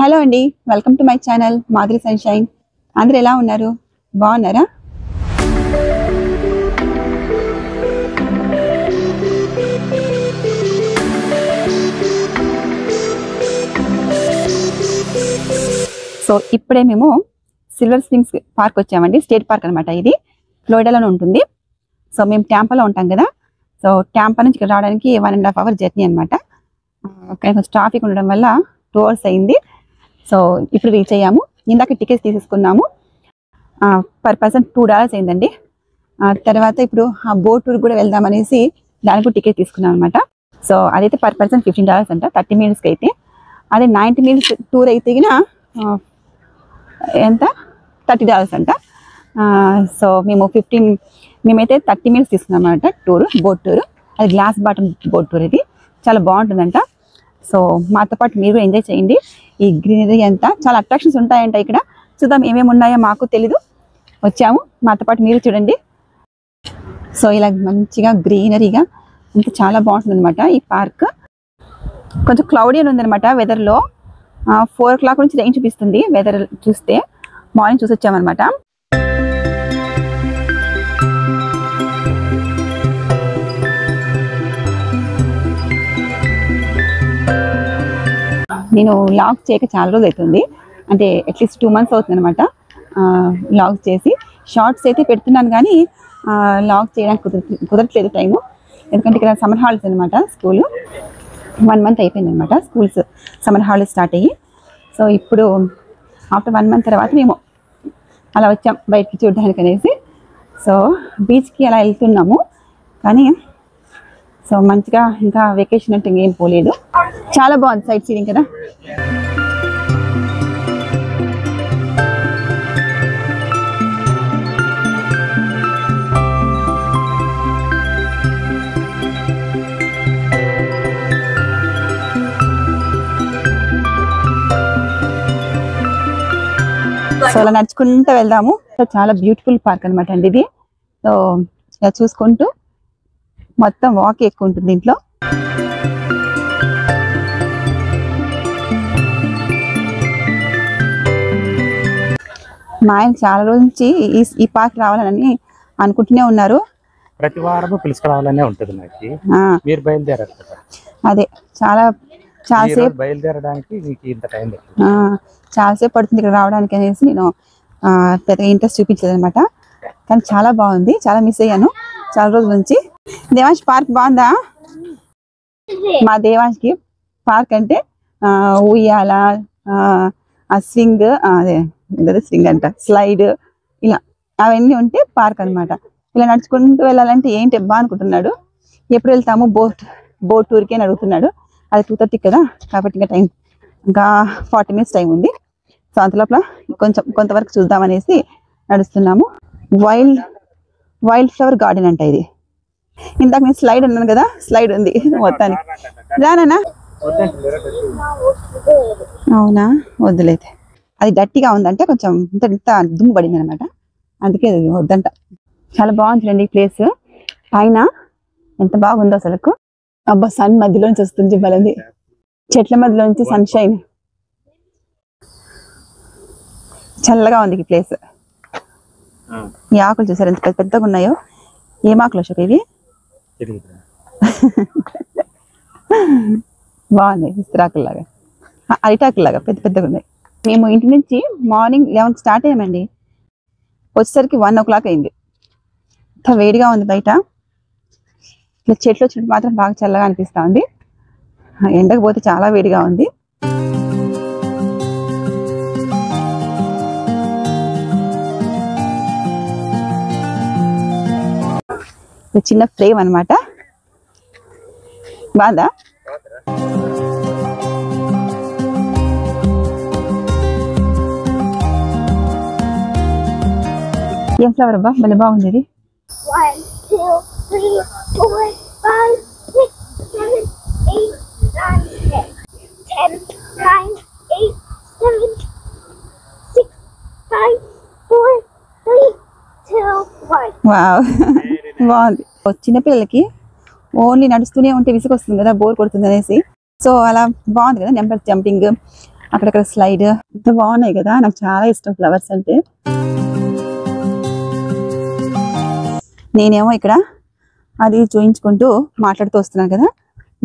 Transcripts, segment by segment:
Hello అండి, welcome to my channel Madhuri sunshine. అందరూ ఎలా ఉన్నారు? బాగున్నారా? సో ఇప్పుడే మేము సిల్వర్ స్ప్రింగ్స్ పార్క్ వచ్చామండి. స్టేట్ పార్క్ అనమాట. ఇది ఫ్లోరిడాలోనే ఉంటుంది. సో మేము ట్యాంపాలో ఉంటాం కదా. సో ట్యాంపా నుంచి ఇక్కడ రావడానికి 1.5 hours జర్నీ అనమాట. కొంచెం ట్రాఫిక్ ఉండడం వల్ల 2 hours అయింది. సో ఇప్పుడు రీచ్ అయ్యాము. ఇందాక టికెట్స్ తీసుకున్నాము. పర్ పర్సన్ $2 అయిందండి. తర్వాత ఇప్పుడు ఆ బోట్ టూర్ కూడా వెళ్దామనేసి దానికి టికెట్ తీసుకున్నాం అనమాట. సో అదైతే పర్ పర్సన్ $15 అంట, 30 minutesకి అయితే. అదే 90 minutes టూర్ అయితే ఎంత $30 అంట. సో మేమైతే 30 minutes తీసుకున్నాం అనమాట టూర్, బోట్ టూర్. అది గ్లాస్ బాటమ్ బోట్ టూర్. ఇది చాలా బాగుంటుందంట. సో మాతో పాటు మీరు కూడా ఎంజాయ్ చేయండి. ఈ గ్రీనరీ అంతా చాలా అట్రాక్షన్స్ ఉంటాయంట ఇక్కడ. చూద్దాం ఏమేమి ఉన్నాయో, మాకు తెలీదు. వచ్చాము, మాతో పాటు మీరు చూడండి. సో ఇలా మంచిగా గ్రీనరీగా అంతా చాలా బాగుంటుంది అనమాట ఈ పార్క్. కొంచెం క్లౌడీ అని ఉందనమాట వెదర్లో. 4 o'clock నుంచి రైన్ చూపిస్తుంది వెదర్ చూస్తే. మార్నింగ్ చూసి వచ్చామన్నమాట. నేను లాగ్ చేయక చాలా రోజులు అవుతుంది, అంటే అట్లీస్ట్ 2 months అవుతుంది అనమాట లాగ్ చేసి. షార్ట్స్ అయితే పెడుతున్నాను కానీ లాగ్ చేయడానికి కుదరట్లేదు టైము. ఎందుకంటే ఇక్కడ సమ్మర్ హాలిడేస్ అనమాట. స్కూలు 1 month అయిపోయింది అనమాట. స్కూల్స్ సమ్మర్ హాలిడేస్ స్టార్ట్ అయ్యి. సో ఇప్పుడు ఆఫ్టర్ 1 month తర్వాత మేము అలా వచ్చాం బయటికి చూడడానికి అనేసి. సో బీచ్కి అలా వెళ్తున్నాము కానీ సో మంచిగా ఇంకా వెకేషన్ అంటే ఇంకేం పోలేదు. చాలా బాగుంది సైట్ సీయింగ్ కదా. సో అలా నడుచుకుంటూ వెళ్దాము. సో చాలా బ్యూటిఫుల్ పార్క్ అనమాట అండి ఇది. సో ఇలా చూసుకుంటూ మొత్తం వాక్ ఎక్కువ ఉంటుంది దీంట్లో. మా ఆయన చాలా రోజుల నుంచి ఈ పార్క్ రావాలని అనుకుంటూనే ఉన్నారు. ప్రతి వారం పిలుచుకురావాలనే ఉంటుంది నాకు. మీరు బయలుదేరారు కదా, అదే చాలాసేపు బయలుదేరడానికి మీకు ఇంత టైం చాలాసేపు పడుతుంది ఇక్కడ రావడానికి అనేసి నేను పెద్దగా ఇంట్రెస్ట్ చూపించలేదు అనమాట. కానీ చాలా బాగుంది, చాలా మిస్ అయ్యాను చాలా రోజుల నుంచి. దేవాంశ్ పార్క్ బాగుందా? మా దేవాంశ్కి పార్క్ అంటే ఉయ్యాల, స్వింగ్, అదే స్వింగ్ అంట, స్లైడ్, ఇలా అవన్నీ ఉంటే పార్క్ అనమాట. ఇలా నడుచుకుంటూ వెళ్ళాలంటే ఏంటి అబ్బా అనుకుంటున్నాడు. ఎప్పుడు వెళ్తాము బోట్ టూర్కి అని అడుగుతున్నాడు. అది 2:30 కదా, కాబట్టి ఇంకా 40 minutes టైం ఉంది. సో అంతలోపల కొంతవరకు చూద్దామనేసి నడుస్తున్నాము. వైల్డ్ ఫ్లవర్ గార్డెన్ అంట ఇది. ఇందాక నేను స్లైడ్ అన్నాను కదా, స్లైడ్ ఉంది మొత్తానికి. రానా? అవునా, వద్దులైతే. అది గట్టిగా ఉందంటే కొంచెం ఇంత దుమ్ము పడింది అనమాట, అందుకే అది వద్దంట. చాలా బాగుంటుందండి ఈ ప్లేస్. పైన ఎంత బాగుందో అసలు. అబ్బా, సన్ మధ్యలోంచి వస్తుంది బలంది, చెట్ల మధ్యలోంచి సన్షైన్. చల్లగా ఉంది ఈ ప్లేస్. ఈ ఆకులు చూసారు ఎంత పెద్దగా ఉన్నాయో. ఏం ఆకులు అశోక్ ఇవి? బాగున్నాయి, ఇస్తరాకుల్లాగా, అరిటాకుల్లాగా పెద్ద పెద్దగా ఉన్నాయి. మేము ఇంటి నుంచి మార్నింగ్ 11 స్టార్ట్ అయ్యామండి. వచ్చేసరికి 1 o'clock అయింది. అంత వేడిగా ఉంది బయట. ఇట్లా చెట్లు వచ్చినట్టు మాత్రం బాగా చల్లగా అనిపిస్తూ ఉంది. ఎండకు పోతే చాలా వేడిగా ఉంది. చిన్న ఫ్రేమ్ అనమాట. బాగుందా? ఏం ఫ్లవర్ అబ్బా, భలే బాగుంది ఇది. 1 2 3 4 5 6 7 8 9 10 9 8 7 6 5 4 3 2 1. వావ్, బాగుంది. చిన్నపిల్లలకి ఓన్లీ నడుస్తూనే ఉంటే విసుగు వస్తుంది కదా, బోర్ కొడుతుంది అనేసి. సో అలా బాగుంది కదా. నెంబర్ జంపింగ్, అక్కడక్కడ స్లైడ్ ఎంత బాగున్నాయి కదా, నాకు చాలా ఇష్టం ఫ్లవర్స్ అంటే. నేనేమో ఇక్కడ అది చూయించుకుంటూ మాట్లాడుతూ వస్తున్నాను కదా,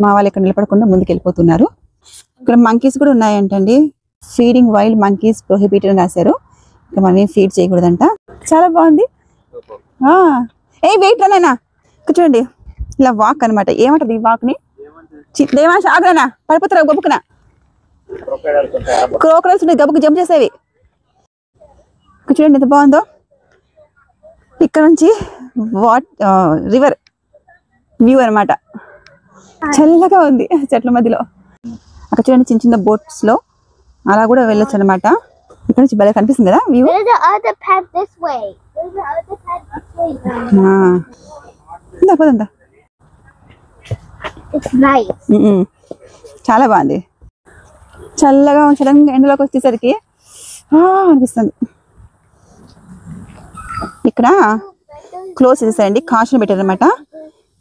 మా వాళ్ళు ఇక్కడ నిలబడకుండా ముందుకు వెళ్ళిపోతున్నారు. ఇక్కడ మంకీస్ కూడా ఉన్నాయంటండి. ఫీడింగ్ వైల్డ్ మంకీస్ ప్రొహిబిటెడ్ అని రాశారు. ఇక్కడ మనం ఏం ఫీడ్ చేయకూడదంట. చాలా బాగుంది. ఏ వెయిట్ రానైనా చూడండి, ఇలా వాక్ అనమాట. ఏమంటది ఈ వాక్ ని? దేవాంశ ఆగ్రానా, పడిపోతారా గొప్పకునా? క్రోకడైల్స్ ఉన్నాయి గబ్బుకు జంప్ చేసేవి. చూడండి ఎంత బాగుందో. ఇక్కడ నుంచి రివర్ వ్యూ అనమాట. చల్లగా ఉంది చెట్ల మధ్యలో. అక్కడ చూడండి చిన్న చిన్న బోట్స్ లో అలా కూడా వెళ్ళొచ్చు అనమాట. ఇక్కడ నుంచి భలే కనిపిస్తుంది కదా వ్యూ. చాలా బాగుంది. చల్లగా సడన్ గా ఎండలోకి వచ్చేసరికి అనిపిస్తుంది. ఇక్కడ క్లోజ్ చేసేసాయండి, కాషన్ పెట్టారు అనమాట.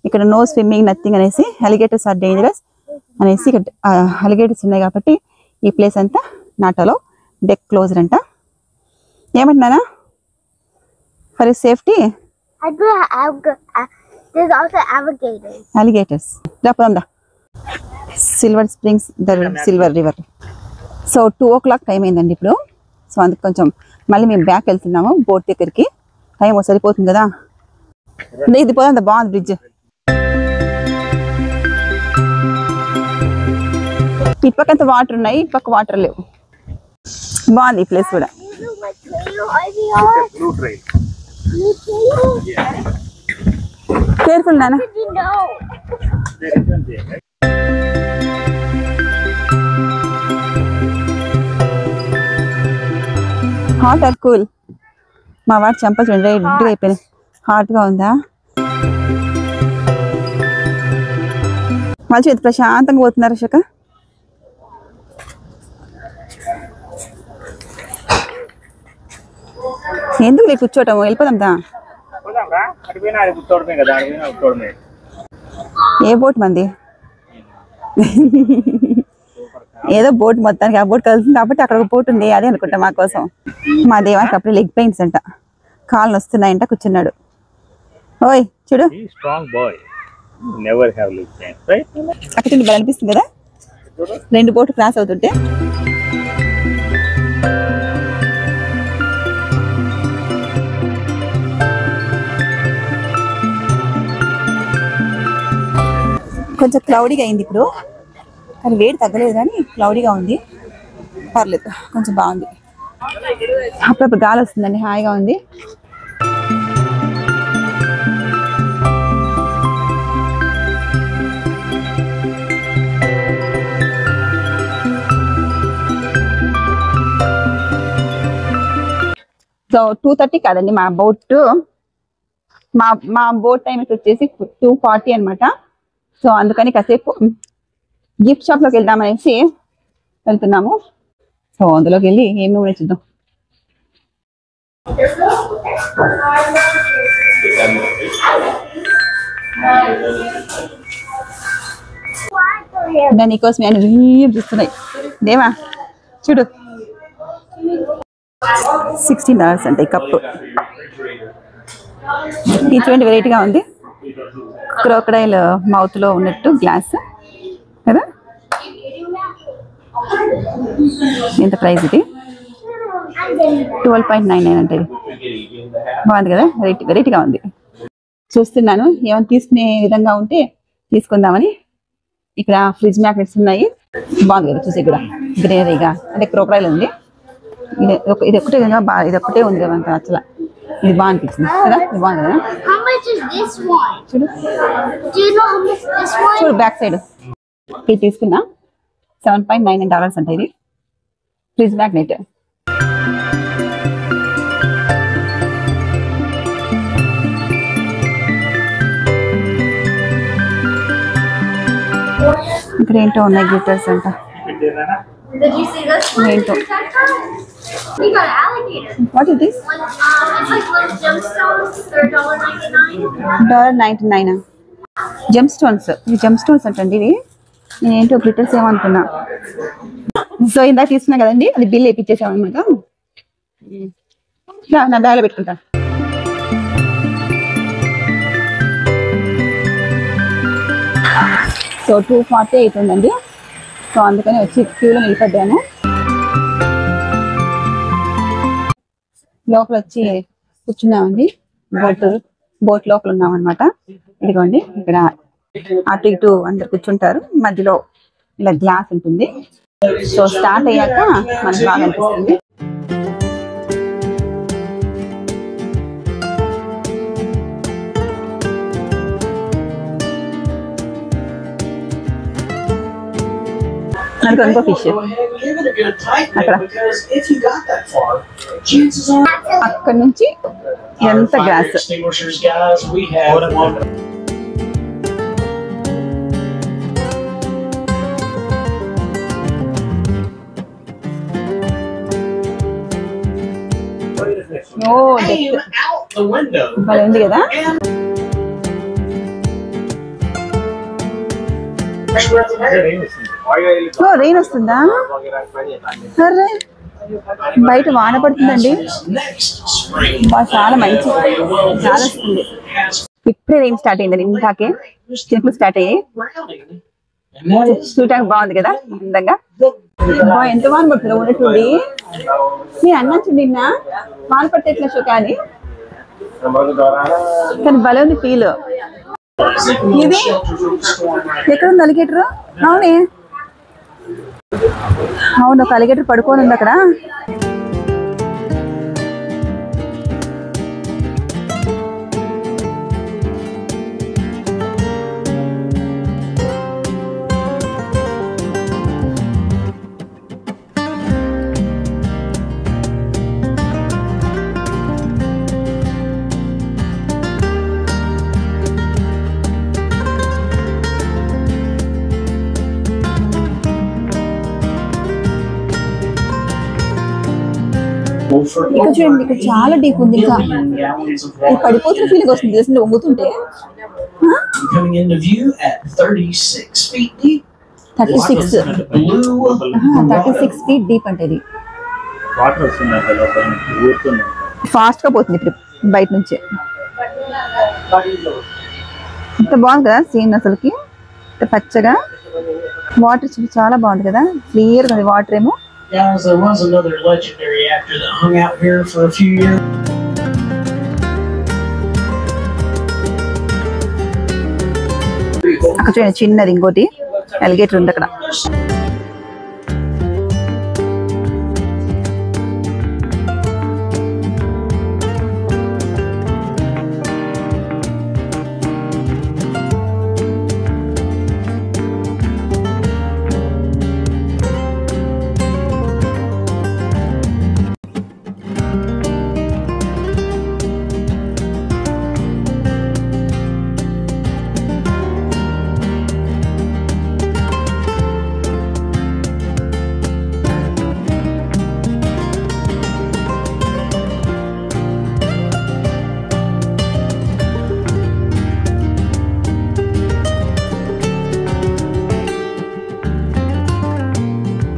ఇక్కడ నో స్విమ్మింగ్ నథింగ్ అనేసి, అలిగేటర్స్ ఆర్ డేంజరస్ అనేసి. ఇక్కడ అలిగేటర్స్ ఉన్నాయి కాబట్టి ఈ ప్లేస్ అంతా నాటలో డెక్ క్లోజ్డ్ అంట. ఏమంటున్నానా ఫర్ సేఫ్టీ అలిగేటర్స్. రాదా silver springs silver river. So 2 o'clock time అయిందండి ఇప్పుడు. సో అందుకు కొంచెం మళ్ళీ మేము బ్యాక్ వెళ్తున్నాము బోట్ దగ్గరికి. టైం సరిపోతుంది కదా. ఇది పోదా బాగుంది బ్రిడ్జ్. ఇటు పక్క అంతా వాటర్ ఉన్నాయి, ఇటు పక్క వాటర్ లేవు. బాగుంది ఈ ప్లేస్ కూడా. కేర్ఫుల్ నాన్న. Hot or cool? మా వాడు చెంపలు చూడండి రెడ్గా అయిపోయినాయి. హాట్గా ఉందా? మంచి ప్రశాంతంగా పోతున్నారు అశోక. ఎందుకు నీకు కూర్చోటం, వెళ్ళిపోదాందా? ఏ బోట్ మంది? ఏదో బోట్ మొత్తానికి ఆ బోట్ కలుస్తుంది కాబట్టి అక్కడ ఒక బోట్ ఉంది, అదే అనుకుంటా మా కోసం. మా దేవానికి అప్పుడే లెగ్ పెయిన్స్ అంట, కాళ్ళు వస్తున్నాయంట, కూర్చున్నాడు. ఓయ్ చూడు అక్కడ బాగా అనిపిస్తుంది కదా 2 బోట్లు క్రాస్ అవుతుంటే. కొంచెం క్లౌడీగా అయింది ఇప్పుడు, కానీ వేడి తగ్గలేదు, కానీ క్లౌడీగా ఉంది. పర్లేదు, కొంచెం బాగుంది. అప్పుడప్పుడు గాలి వస్తుందండి, హాయిగా ఉంది. సో 2:30 కాదండి మా బోట్. మా బోట్ టైం వచ్చేసి 2:40 అనమాట. సో అందుకని కాసేపు గిఫ్ట్ షాప్ లోకి వెళ్దామనేసి వెళ్తున్నాము. సో అందులోకి వెళ్ళి ఏమేమి చూద్దాం. దానికోసం అని చూస్తున్నాయి. దేవా చూడు $16 అంటే ఈ కప్పు. ఇది చూడండి వెరైటీగా ఉంది, క్రోకడైల్ మౌత్ లో ఉన్నట్టు గ్లాస్ కదా. ఎంత ప్రైస్ ఇది? 12.99 అంటే. బాగుంది కదా, వెరైటీగా ఉంది. చూస్తున్నాను ఏమైనా తీసుకునే విధంగా ఉంటే తీసుకుందామని. ఇక్కడ ఫ్రిడ్జ్ మ్యాగ్నెట్స్ ఉన్నాయి, బాగుంది కదా చూసే కూడా. గ్రీనరీగా అంటే క్రోకడైల్ ఉంది. ఇది ఒక్కటే బాగా, ఇది ఒక్కటే ఉంది కదా అంత అసలు. ఇది బాగా అనిపించింది కదా, ఇది బాగుంది కదా. చూడు చూడు బ్యాక్ సైడ్. ఇది తీసుకున్నా $7.99 అంటే. ఇది ఫ్రిడ్జ్ మ్యాగ్నెట్. ఇక్కడ ఏంటో ఉన్నాయి గ్లిటర్స్ అంట. ఏంటో What is this? It's like little gemstones. They're $1.99. $1.99. Gem stones. ఇవి జెమ్ స్టోన్స్ అంటండి. ఇవి నేనేంటో గ్లిటర్స్ ఏమనుకున్నా. సో ఇందాక తీసుకున్నా కదండి, అది బిల్ వేయించేసాం అనమాట. నా బ్యాగ్లో పెట్టుకుంటాను. సో 240 అవుతుందండి. సో అందుకని వచ్చి క్యూలో నిలబడ్డాను. లోపల వచ్చి కూర్చున్నామండి. బోట్ లోపల ఉన్నాం అనమాట. ఇదిగోండి ఇక్కడ అటు ఇటు అందరు కూర్చుంటారు, మధ్యలో ఇలా గ్లాస్ ఉంటుంది. సో స్టార్ట్ అయ్యాక మనకు బాగా అనిపిస్తుంది. ఇంకో ఫిష్ అక్కడ, అక్కడ నుంచి ఎంత గ్లాస్. భలే ఉంది కదా. రెయిన్ వస్తుందా? సరే బయట వాన పడుతుందండి. చాలా మంచి చాలా వస్తుంది. ఇప్పుడే రెయిన్ స్టార్ట్ అయిందండి. ఇంటాకే చినుకులు స్టార్ట్ అయ్యాయి. చూడటానికి బాగుంది కదా అందంగా. ఎంత వాన పడుతుందో ఉన్నట్టుండి. నేను అన్నం నిన్న వాన పట్టేట్ల షో కానీ భలే ఉంది ఫీల్. ఇది ఎక్కడుంది అలిగేటర్? అవునే, అవును ఒక అలిగేటర్ పడుకొని ఉంది అక్కడ. ఇక్కడ చూడండి, ఇక్కడ చాలా డీప్ ఉంది. ఇంకా పడిపోతున్న ఫీలింగ్ వస్తుంది తెలిసింది వంగుతుంటే. 36 ఫీట్ డీప్ అంటే ఇది. ఫాస్ట్ గా పోతుంది ఇప్పుడు బయట నుంచి. ఇంత బాగుంది కదా సీన్ అసలుకి. ఇంత పచ్చగా వాటర్ చాలా బాగుంది కదా, క్లియర్ గా వాటర్ ఏమో. Guys, there was another legendary actor that hung out here for a few years. అక్కడ చూడండి చిన్నది ఇంకోటి అలిగేటర్ ఉంది అక్కడ.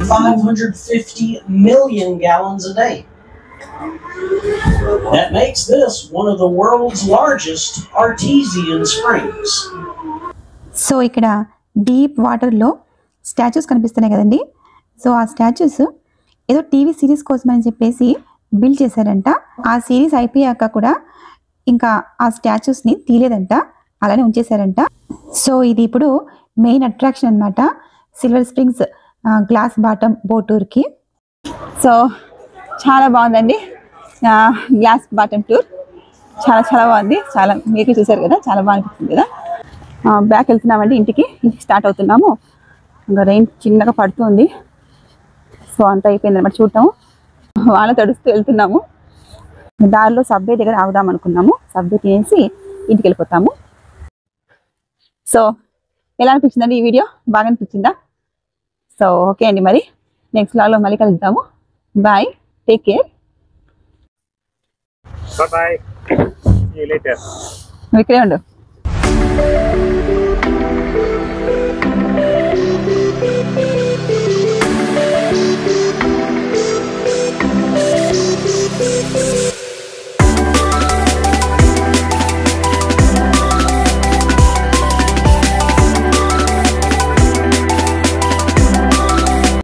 $550 million gallons a day. That makes this one of the world's largest artesian springs. So ఇక్కడ deep వాటర్లో statues కనిపిస్తున్నాయి కదండి. సో ఆ స్టాచ్యూస్ ఏదో టీవీ సిరీస్ కోసం అని చెప్పేసి బిల్డ్ చేశారంట. ఆ సిరీస్ అయిపోయాక కూడా ఇంకా ఆ స్టాచ్యూస్ని తీయలేదంట, అలానే ఉంచేశారంట. సో ఇది ఇప్పుడు మెయిన్ అట్రాక్షన్ అనమాట silver springs glass bottom boat టూర్కి. సో చాలా బాగుందండి గ్లాస్ బాటమ్ టూర్. చాలా చాలా బాగుంది. చాలా మీకు చూసారు కదా, చాలా బాగా అనిపిస్తుంది కదా. బ్యాక్ వెళ్తున్నామండి, ఇంటికి స్టార్ట్ అవుతున్నాము. ఇంకా రెయిన్ చిన్నగా పడుతుంది. సో అంతా అయిపోయింది అనమాట చూడటం. వాళ్ళ తడుస్తూ వెళ్తున్నాము. దారిలో సబ్వే దగ్గర ఆగుదాం అనుకున్నాము. సబ్వే తినేసి ఇంటికి వెళ్ళిపోతాము. సో ఎలా అనిపించిందండి ఈ వీడియో? బాగా అనిపించిందా? సో ఓకే అండి, మరి నెక్స్ట్ వ్లాగ్లో మళ్ళీ కలుద్దాము. Bye, take care. Bye bye. See you later. ఇక్కడే ఉండు.